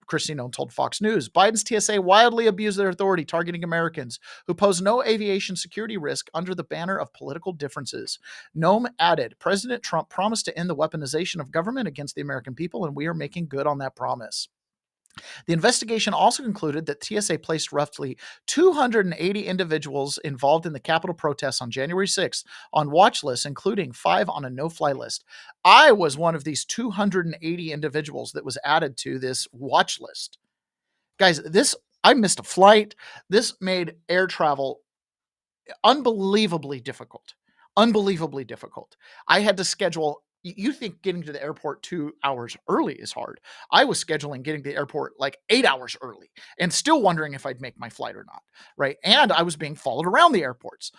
Christy Noem told Fox News. Biden's TSA wildly abused their authority, targeting Americans who pose no aviation security risk under the banner of political differences. Noem added, President Trump promised to end the weaponization of government against the American people, and we are making good on that promise. The investigation also concluded that TSA placed roughly 280 individuals involved in the Capitol protests on January 6th on watch lists, including 5 on a no-fly list. I was one of these 280 individuals that was added to this watch list. Guys, I missed a flight. This made air travel unbelievably difficult. Unbelievably difficult. I had to schedule. You think getting to the airport 2 hours early is hard. I was scheduling getting to the airport like 8 hours early and still wondering if I'd make my flight or not, right? And I was being followed around the airports.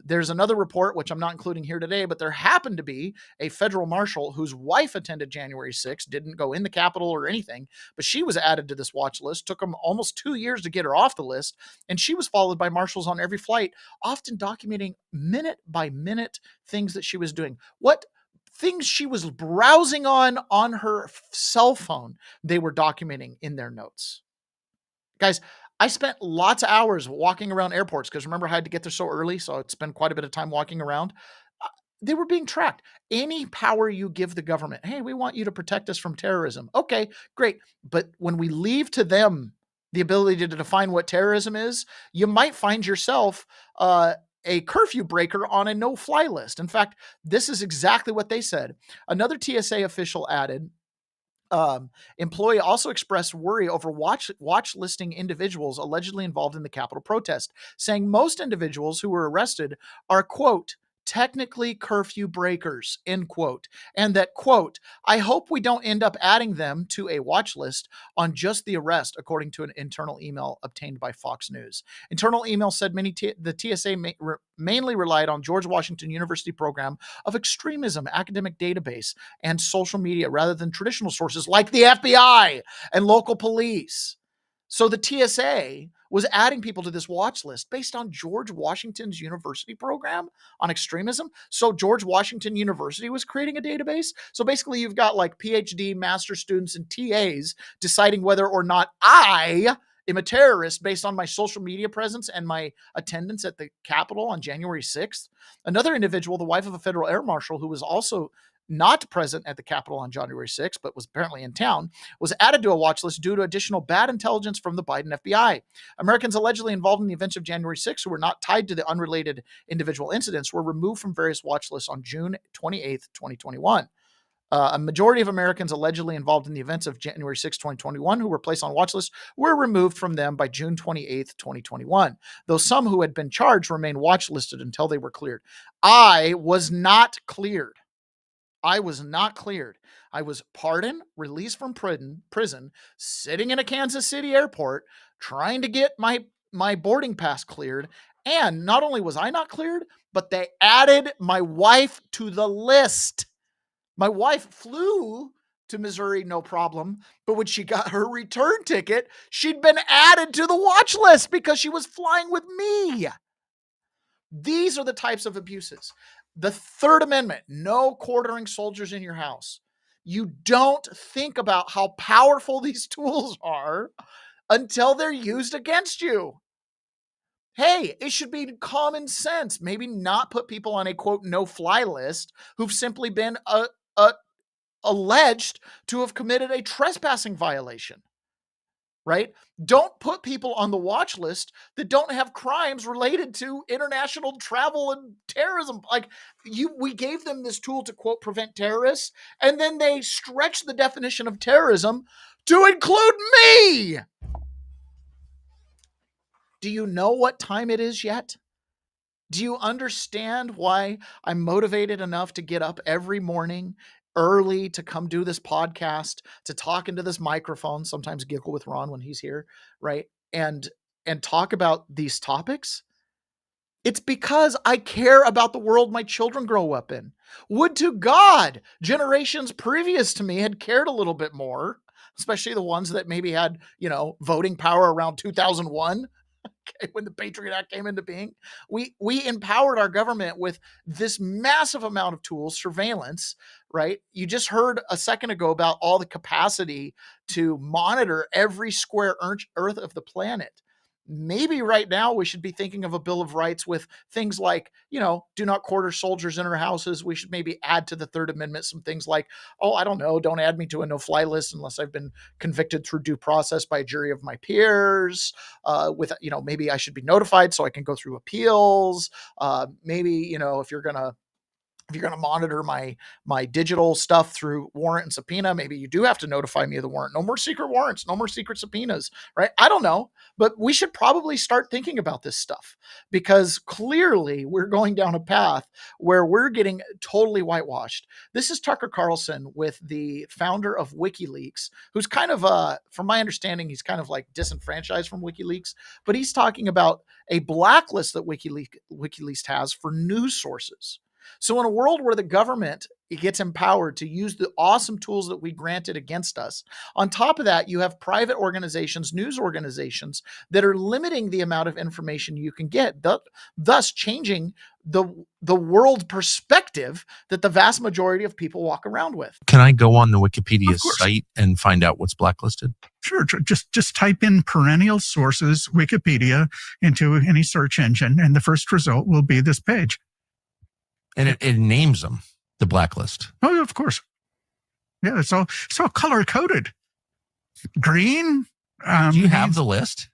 There's another report, which I'm not including here today, but there happened to be a federal marshal whose wife attended January 6th, didn't go in the Capitol or anything, but she was added to this watch list. Took them almost 2 years to get her off the list, and she was followed by marshals on every flight, often documenting minute by minute things that she was doing. What things she was browsing on her cell phone, they were documenting in their notes. Guys, I spent lots of hours walking around airports because remember I had to get there so early, so I'd spend quite a bit of time walking around. They were being tracked. Any power you give the government, hey, we want you to protect us from terrorism. Okay, great. But when we leave to them the ability to define what terrorism is, you might find yourself a curfew breaker on a no-fly list. In fact, this is exactly what they said. Another TSA official added, employee also expressed worry over watch listing individuals allegedly involved in the Capitol protest, saying most individuals who were arrested are, quote, technically curfew breakers, end quote. And that, quote, I hope we don't end up adding them to a watch list on just the arrest, according to an internal email obtained by Fox News. Internal email said the TSA mainly relied on George Washington University program of extremism, academic database, and social media rather than traditional sources like the FBI and local police. So the TSA was adding people to this watch list based on George Washington's University program on extremism. So George Washington University was creating a database. So basically you've got like PhD, master students, and TAs deciding whether or not I am a terrorist based on my social media presence and my attendance at the Capitol on January 6th. Another individual, the wife of a federal air marshal who was also not present at the Capitol on January 6th, but was apparently in town, was added to a watch list due to additional bad intelligence from the Biden FBI. Americans allegedly involved in the events of January 6th who were not tied to the unrelated individual incidents were removed from various watch lists on June 28th, 2021. A majority of Americans allegedly involved in the events of January 6, 2021, who were placed on watch lists, were removed from them by June 28th, 2021, though some who had been charged remained watch listed until they were cleared. I was not cleared. I was pardoned, released from prison, sitting in a Kansas City airport, trying to get my boarding pass cleared. And not only was I not cleared, but they added my wife to the list. My wife flew to Missouri, no problem. But when she got her return ticket, she'd been added to the watch list because she was flying with me. These are the types of abuses. The Third Amendment, no quartering soldiers in your house. You don't think about how powerful these tools are until they're used against you. Hey, it should be common sense. Maybe not put people on a, quote, no-fly list who've simply been alleged to have committed a trespassing violation, right? Don't put people on the watch list that don't have crimes related to international travel and terrorism. Like, we gave them this tool to, quote, prevent terrorists, and then they stretch the definition of terrorism to include me. Do you know what time it is yet? Do you understand why I'm motivated enough to get up every morning early to come do this podcast, to talk into this microphone, sometimes giggle with Ron when he's here, right? And talk about these topics? It's because I care about the world my children grow up in. Would to God generations previous to me had cared a little bit more, especially the ones that maybe had, voting power around 2001. Okay, when the Patriot Act came into being, we empowered our government with this massive amount of tools, surveillance, right? You just heard a second ago about all the capacity to monitor every square earth of the planet. Maybe right now we should be thinking of a Bill of Rights with things like, do not quarter soldiers in our houses. We should maybe add to the Third Amendment some things like, I don't know, don't add me to a no-fly list unless I've been convicted through due process by a jury of my peers. Maybe I should be notified so I can go through appeals. Maybe, if you're going to monitor my digital stuff through warrant and subpoena, maybe you do have to notify me of the warrant. No more secret warrants, no more secret subpoenas, right? I don't know, but we should probably start thinking about this stuff because clearly we're going down a path where we're getting totally whitewashed. This is Tucker Carlson with the founder of WikiLeaks, who's kind of, from my understanding, he's kind of like disenfranchised from WikiLeaks, but he's talking about a blacklist that WikiLeaks has for news sources. So in a world where the government gets empowered to use the awesome tools that we granted against us, on top of that, you have private organizations, news organizations that are limiting the amount of information you can get, thus changing the world perspective that the vast majority of people walk around with. Can I go on the Wikipedia site and find out what's blacklisted? Sure. Just type in perennial sources Wikipedia into any search engine, and the first result will be this page. And it names them, the blacklist. Oh, of course. Yeah, it's all color coded. Green. Do you have the list?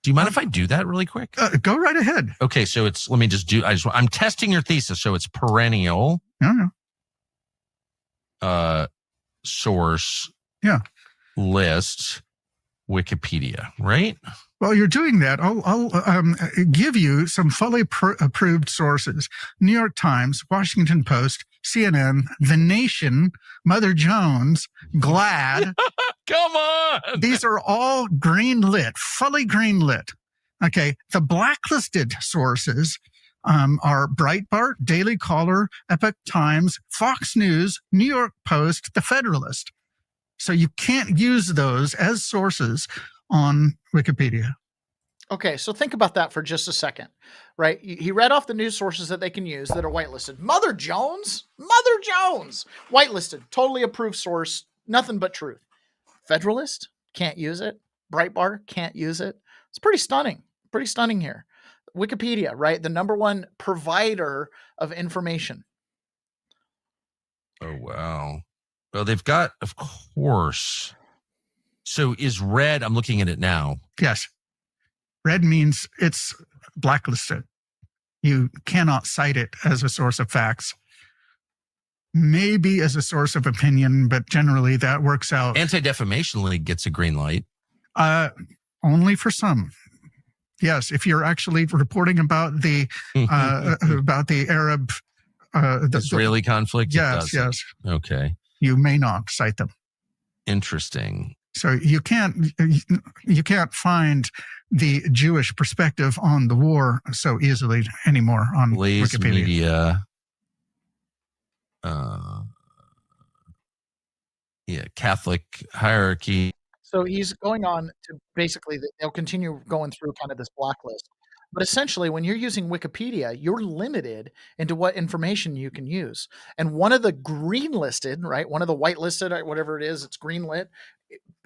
Do you mind if I do that really quick? Go right ahead. Okay, so I'm testing your thesis. So it's perennial. Source. Yeah. List. Wikipedia, right? While you're doing that, I'll give you some fully approved sources. New York Times, Washington Post, CNN, The Nation, Mother Jones, GLAAD. Come on! These are all green lit, fully green lit. Okay, the blacklisted sources are Breitbart, Daily Caller, Epoch Times, Fox News, New York Post, The Federalist. So you can't use those as sources on Wikipedia. Okay, so think about that for just a second, right? He read off the news sources that they can use that are whitelisted. Mother Jones, whitelisted, totally approved source, nothing but truth. Federalist, can't use it. Breitbart, can't use it. It's pretty stunning here. Wikipedia, right? The number one provider of information. Oh, wow. Well, they've got, of course. So is red, I'm looking at it now. Yes. Red means it's blacklisted. You cannot cite it as a source of facts. Maybe as a source of opinion, but generally that works out. Anti-Defamation League gets a green light. Only for some. Yes, if you're actually reporting about the Arab... Israeli conflict? Yes. Okay. you may not cite them. Interesting. So you can't find the Jewish perspective on the war so easily anymore on Blaze Wikipedia. Media. Catholic hierarchy. So he's going on to basically, they'll continue going through kind of this blacklist. But essentially, when you're using Wikipedia, you're limited into what information you can use. And one of the green-listed, right, one of the white-listed, whatever it is, it's green-lit,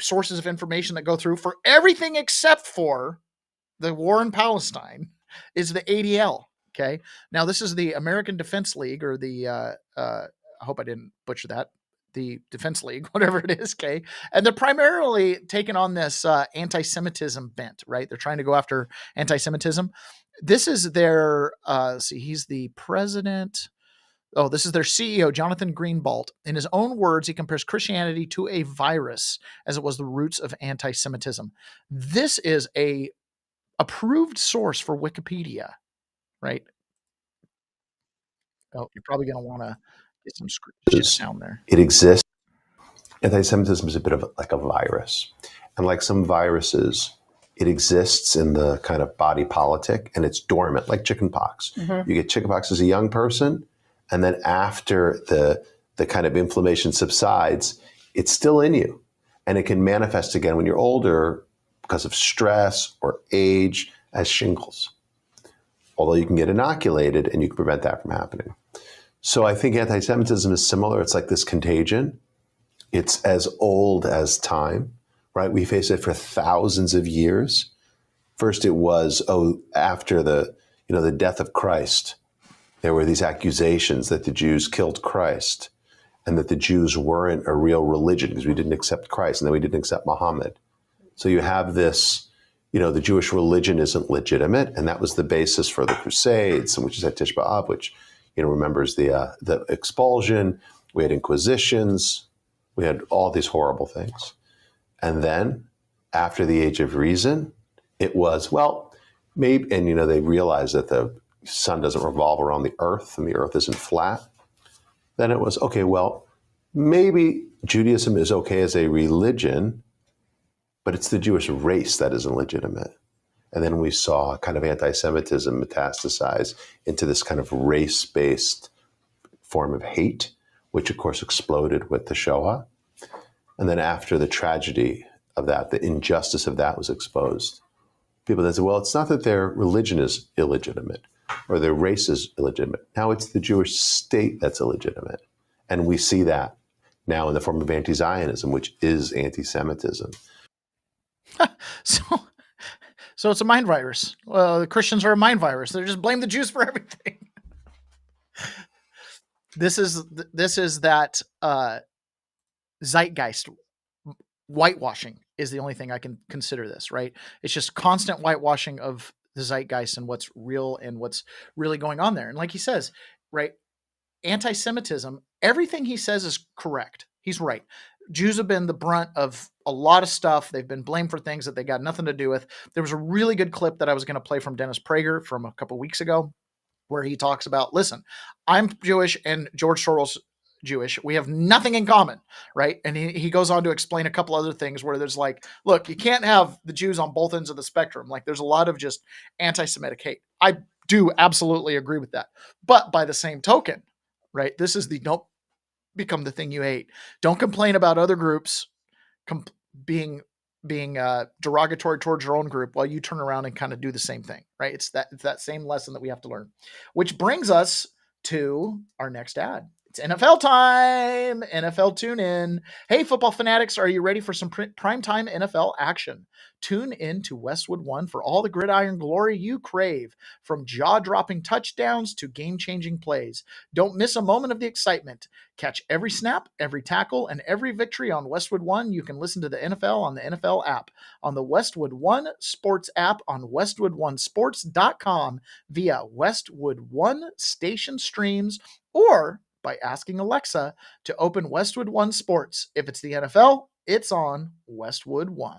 sources of information that go through for everything except for the war in Palestine is the ADL, okay? Now, this is the American Defense League, or the, I hope I didn't butcher that, the Defense League, whatever it is, okay? And they're primarily taking on this anti-Semitism bent, right? They're trying to go after anti-Semitism. This is their, he's the president. Oh, this is their CEO, Jonathan Greenblatt. In his own words, he compares Christianity to a virus, as it was the roots of anti-Semitism. This is a approved source for Wikipedia, right? Oh, you're probably going to want to get some sound there. It exists. Anti-Semitism is a bit of like a virus. And like some viruses, it exists in the kind of body politic and it's dormant, like chickenpox. You get chickenpox as a young person, and then after the kind of inflammation subsides, it's still in you. And it can manifest again when you're older because of stress or age as shingles. Although you can get inoculated and you can prevent that from happening. So I think anti-Semitism is similar. It's like this contagion. It's as old as time, right? We face it for thousands of years. First it was, after the death of Christ, there were these accusations that the Jews killed Christ and that the Jews weren't a real religion because we didn't accept Christ and then we didn't accept Muhammad. So you have this, the Jewish religion isn't legitimate, and that was the basis for the Crusades, which is at Tish B'Av, which remembers the expulsion. We had inquisitions. We had all these horrible things. And then after the Age of Reason, it was, maybe, and they realized that the sun doesn't revolve around the earth and the earth isn't flat. Then it was, maybe Judaism is okay as a religion, but it's the Jewish race that isn't legitimate. And then we saw kind of anti-Semitism metastasize into this kind of race-based form of hate, which of course exploded with the Shoah. And then after the tragedy of that, the injustice of that was exposed, people then said, it's not that their religion is illegitimate or their race is illegitimate. Now it's the Jewish state that's illegitimate. And we see that now in the form of anti-Zionism, which is anti-Semitism. So it's a mind virus. Well, the Christians are a mind virus. They just blame the Jews for everything. This is that zeitgeist. Whitewashing is the only thing I can consider this, right? It's just constant whitewashing of the zeitgeist and what's real and what's really going on there. And like he says, right, anti-Semitism, everything he says is correct. He's right. Jews have been the brunt of a lot of stuff. They've been blamed for things that they got nothing to do with. There was a really good clip that I was going to play from Dennis Prager from a couple of weeks ago where he talks about, listen, I'm Jewish and George Soros Jewish. We have nothing in common, right? And he goes on to explain a couple other things where there's like, look, you can't have the Jews on both ends of the spectrum. Like there's a lot of just anti-Semitic hate. I do absolutely agree with that. But by the same token, right, this is the don't become the thing you hate. Don't complain about other groups being derogatory towards your own group while you turn around and kind of do the same thing, right? It's that same lesson that we have to learn, which brings us to our next ad. It's NFL time. NFL tune in. Hey, football fanatics, are you ready for some primetime NFL action? Tune in to Westwood One for all the gridiron glory you crave, from jaw-dropping touchdowns to game-changing plays. Don't miss a moment of the excitement. Catch every snap, every tackle, and every victory on Westwood One. You can listen to the NFL on the NFL app, on the Westwood One Sports app, on WestwoodOneSports.com, via Westwood One station streams, or by asking Alexa to open Westwood One Sports. If it's the NFL, it's on Westwood One.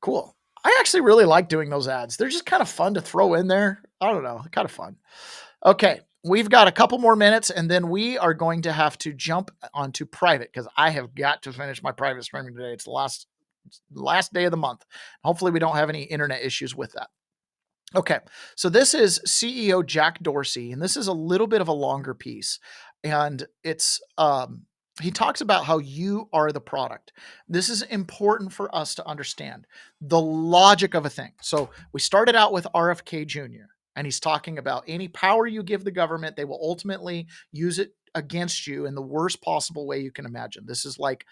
Cool. I actually really like doing those ads. They're just kind of fun to throw in there. I don't know, kind of fun. Okay, we've got a couple more minutes, and then we are going to have to jump onto private because I have got to finish my private streaming today. It's the last day of the month. Hopefully we don't have any internet issues with that. Okay, so this is CEO Jack Dorsey, and this is a little bit of a longer piece, and it's he talks about how you are the product. This is important for us to understand the logic of a thing. So we started out with RFK Jr., and he's talking about any power you give the government, they will ultimately use it against you in the worst possible way you can imagine. This is like,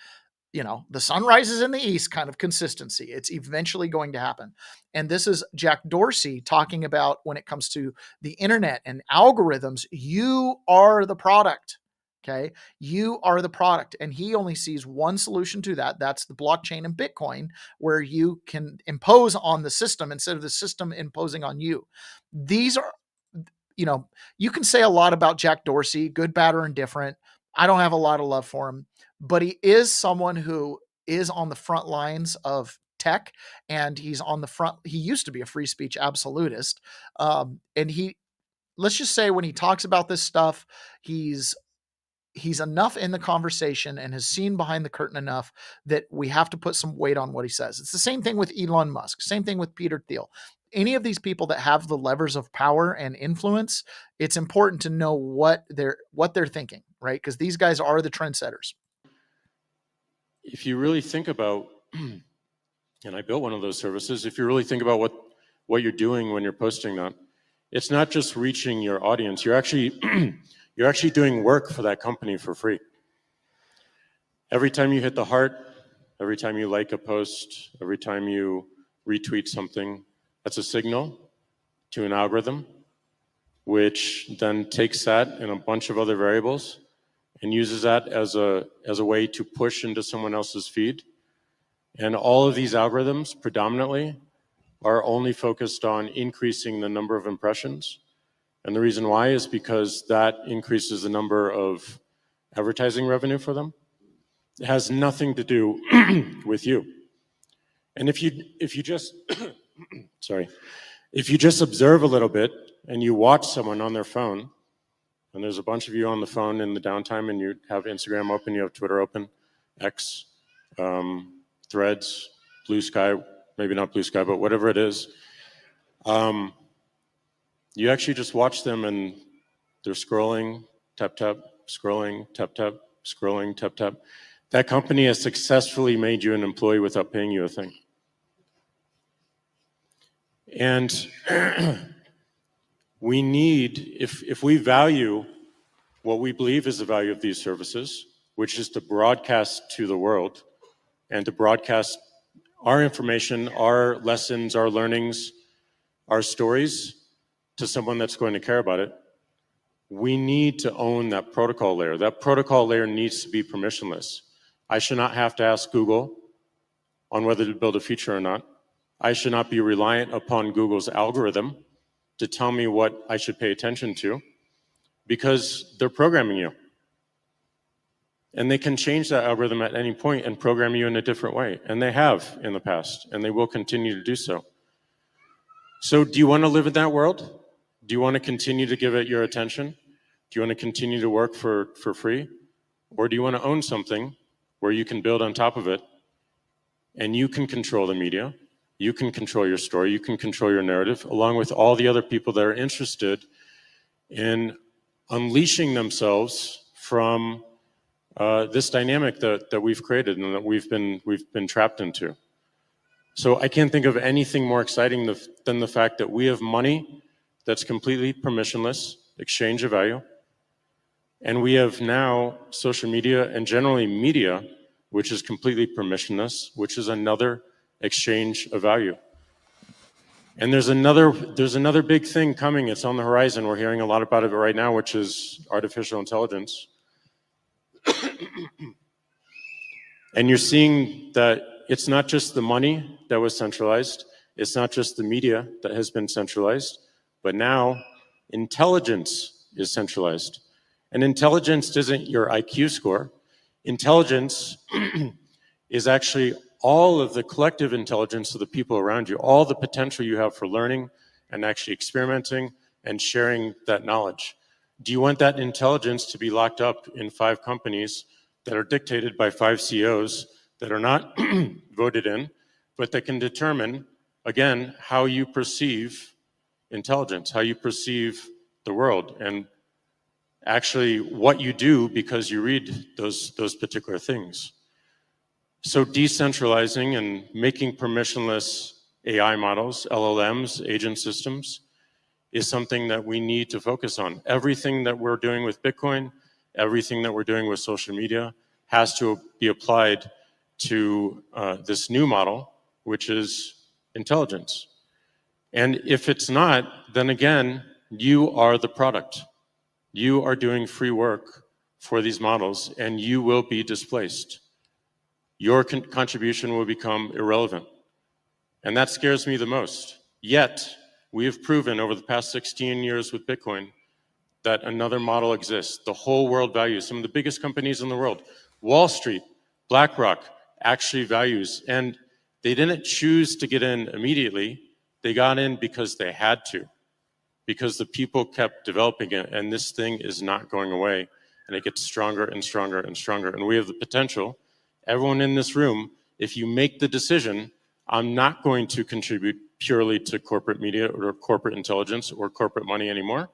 you know, the sun rises in the east kind of consistency. It's eventually going to happen. And this is Jack Dorsey talking about when it comes to the internet and algorithms, you are the product. Okay. You are the product. And he only sees one solution to that. That's the blockchain and Bitcoin, where you can impose on the system instead of the system imposing on you. These are, you know, you can say a lot about Jack Dorsey, good, bad, or indifferent. I don't have a lot of love for him, but he is someone who is on the front lines of tech, and he's on the front. He used to be a free speech absolutist. And let's just say when he talks about this stuff, he's enough in the conversation and has seen behind the curtain enough that we have to put some weight on what he says. It's the same thing with Elon Musk, same thing with Peter Thiel. Any of these people that have the levers of power and influence, it's important to know what they're thinking, right? Because these guys are the trendsetters. If you really think about, and I built one of those services, if you really think about what you're doing when you're posting that, it's not just reaching your audience. You're actually you're actually doing work for that company for free. Every time you hit the heart, every time you like a post, every time you retweet something, that's a signal to an algorithm, which then takes that and a bunch of other variables and uses that as a way to push into someone else's feed. And all of these algorithms predominantly are only focused on increasing the number of impressions. And the reason why is because that increases the number of advertising revenue for them. It has nothing to do with you. And if you just if you just observe a little bit and you watch someone on their phone, and there's a bunch of you on the phone in the downtime, and you have Instagram open, you have Twitter open, X, Threads, Blue Sky, maybe not Blue Sky, but whatever it is, you actually just watch them and they're scrolling, tap, tap, scrolling, tap, tap, scrolling, tap, tap. That company has successfully made you an employee without paying you a thing. And we need, if we value what we believe is the value of these services, which is to broadcast to the world and to broadcast our information, our lessons, our learnings, our stories to someone that's going to care about it, we need to own that protocol layer. That protocol layer needs to be permissionless. I should not have to ask Google on whether to build a feature or not. I should not be reliant upon Google's algorithm to tell me what I should pay attention to, because they're programming you. And they can change that algorithm at any point and program you in a different way. And they have in the past, and they will continue to do so. So do you want to live in that world? Do you want to continue to give it your attention? Do you want to continue to work for free? Or do you want to own something where you can build on top of it and you can control the media, you can control your story, you can control your narrative, along with all the other people that are interested in unleashing themselves from this dynamic that we've created and that we've been trapped into. So I can't think of anything more exciting than the fact that we have money that's completely permissionless, exchange of value, and we have now social media and generally media, which is completely permissionless, which is another exchange of value. And there's another big thing coming. It's on the horizon. We're hearing a lot about it right now, which is artificial intelligence. And you're seeing that it's not just the money that was centralized. It's not just the media that has been centralized, but now intelligence is centralized. And intelligence isn't your IQ score. Intelligence is actually all of the collective intelligence of the people around you, all the potential you have for learning and actually experimenting and sharing that knowledge. Do you want that intelligence to be locked up in 5 companies that are dictated by 5 CEOs that are not voted in, but that can determine, again, how you perceive intelligence, how you perceive the world, and actually what you do because you read those particular things? So decentralizing and making permissionless AI models, LLMs, agent systems, is something that we need to focus on. Everything that we're doing with Bitcoin, everything that we're doing with social media has to be applied to this new model, which is intelligence. And if it's not, then again, you are the product. You are doing free work for these models, and you will be displaced. Your contribution will become irrelevant. And that scares me the most. Yet, we have proven over the past 16 years with Bitcoin that another model exists. The whole world values, some of the biggest companies in the world, Wall Street, BlackRock, actually values. And they didn't choose to get in immediately. They got in because they had to, because the people kept developing it, and this thing is not going away, and it gets stronger and stronger and stronger. And we have the potential, everyone in this room, if you make the decision, I'm not going to contribute purely to corporate media or corporate intelligence or corporate money anymore.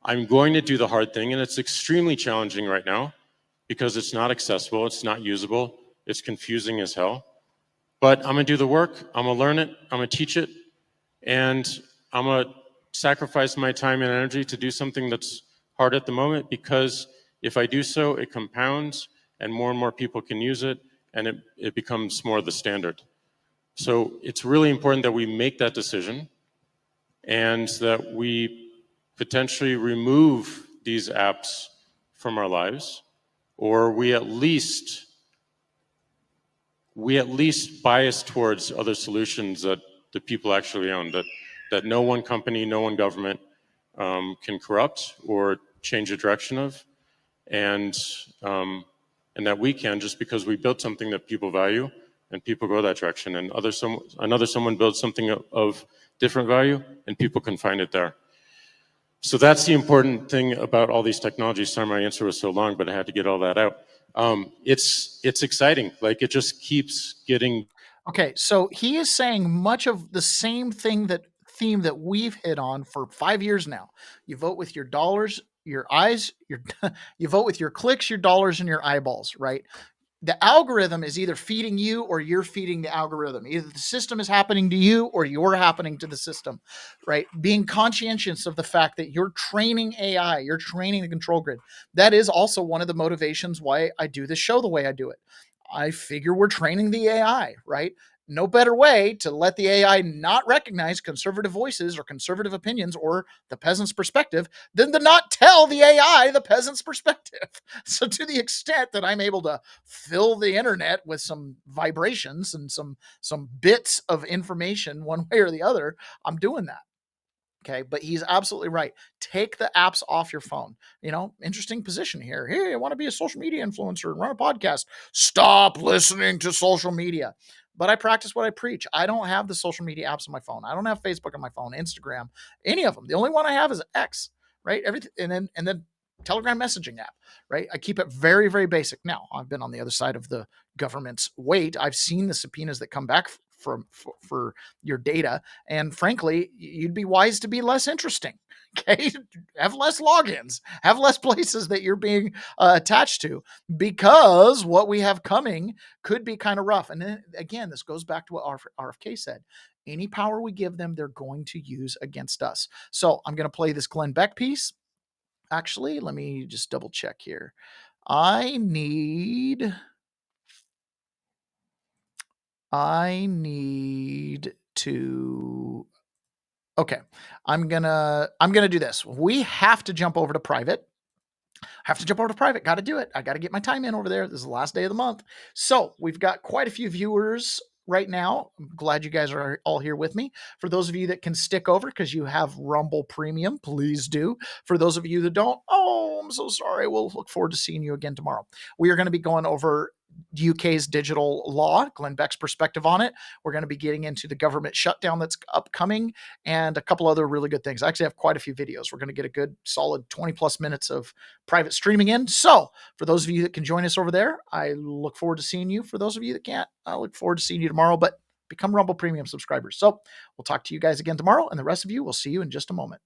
I'm going to do the hard thing, and it's extremely challenging right now because it's not accessible, it's not usable, it's confusing as hell. But I'm gonna do the work, I'm gonna learn it, I'm gonna teach it, and I'm gonna sacrifice my time and energy to do something that's hard at the moment, because if I do so, it compounds and more people can use it, and it becomes more the standard. So it's really important that we make that decision and that we potentially remove these apps from our lives, or we at least bias towards other solutions that the people actually own, that no one company, no one government can corrupt or change the direction of, and that we can, just because we built something that people value and people go that direction, and another someone builds something of different value and people can find it there. So that's the important thing about all these technologies. Sorry, my answer was so long, but I had to get all that out. It's exciting. Like, it just keeps getting. Okay, so he is saying much of the same theme that we've hit on for 5 years now. You vote with your dollars, your eyes, you vote with your clicks, your dollars, and your eyeballs, right? The algorithm is either feeding you or you're feeding the algorithm. Either the system is happening to you or you're happening to the system, right? Being conscientious of the fact that you're training AI, you're training the control grid. That is also one of the motivations why I do this show the way I do it. I figure we're training the AI, right? No better way to let the AI not recognize conservative voices or conservative opinions or the peasant's perspective than to not tell the AI the peasant's perspective. So to the extent that I'm able to fill the internet with some vibrations and some bits of information one way or the other, I'm doing that. Okay, but he's absolutely right. Take the apps off your phone. You know, interesting position here. Hey, I want to be a social media influencer and run a podcast. Stop listening to social media. But I practice what I preach. I don't have the social media apps on my phone. I don't have Facebook on my phone, Instagram, any of them. The only one I have is X, right? Everything, and then Telegram messaging app, right? I keep it very, very basic. Now, I've been on the other side of the government's weight. I've seen the subpoenas that come back for your data, and frankly, you'd be wise to be less interesting. Okay, have less logins, have less places that you're being attached to, because what we have coming could be kind of rough. And then again, this goes back to what RFK said. Any power we give them, they're going to use against us. So I'm going to play this Glenn Beck piece. Actually, let me just double check here. I need to. Okay, I'm gonna do this. We have to jump over to private. Got to do it. I got to get my time in over there. This is the last day of the month. So we've got quite a few viewers right now. I'm glad you guys are all here with me. For those of you that can stick over because you have Rumble Premium, please do. For those of you that don't, oh, I'm so sorry. We'll look forward to seeing you again tomorrow. We are going to be going over UK's digital law, Glenn Beck's perspective on it. We're going to be getting into the government shutdown that's upcoming and a couple other really good things. I actually have quite a few videos. We're going to get a good solid 20 plus minutes of private streaming in. So for those of you that can join us over there, I look forward to seeing you. For those of you that can't, I look forward to seeing you tomorrow, but become Rumble Premium subscribers. So we'll talk to you guys again tomorrow, and the rest of you, we'll see you in just a moment.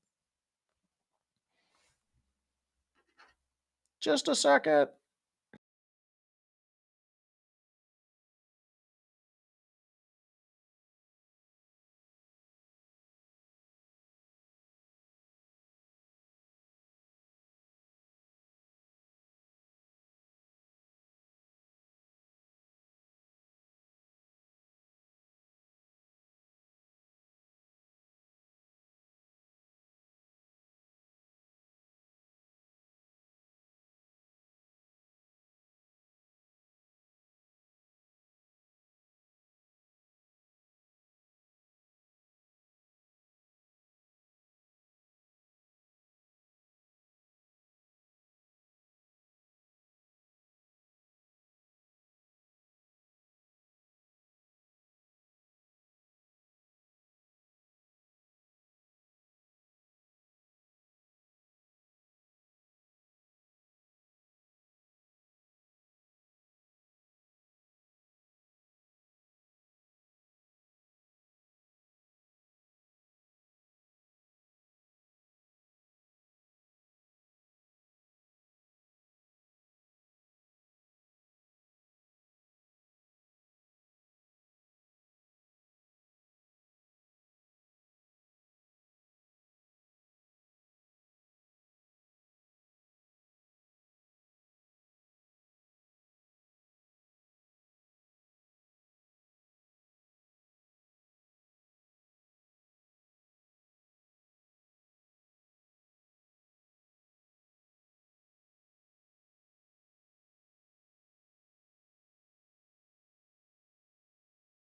Just a second.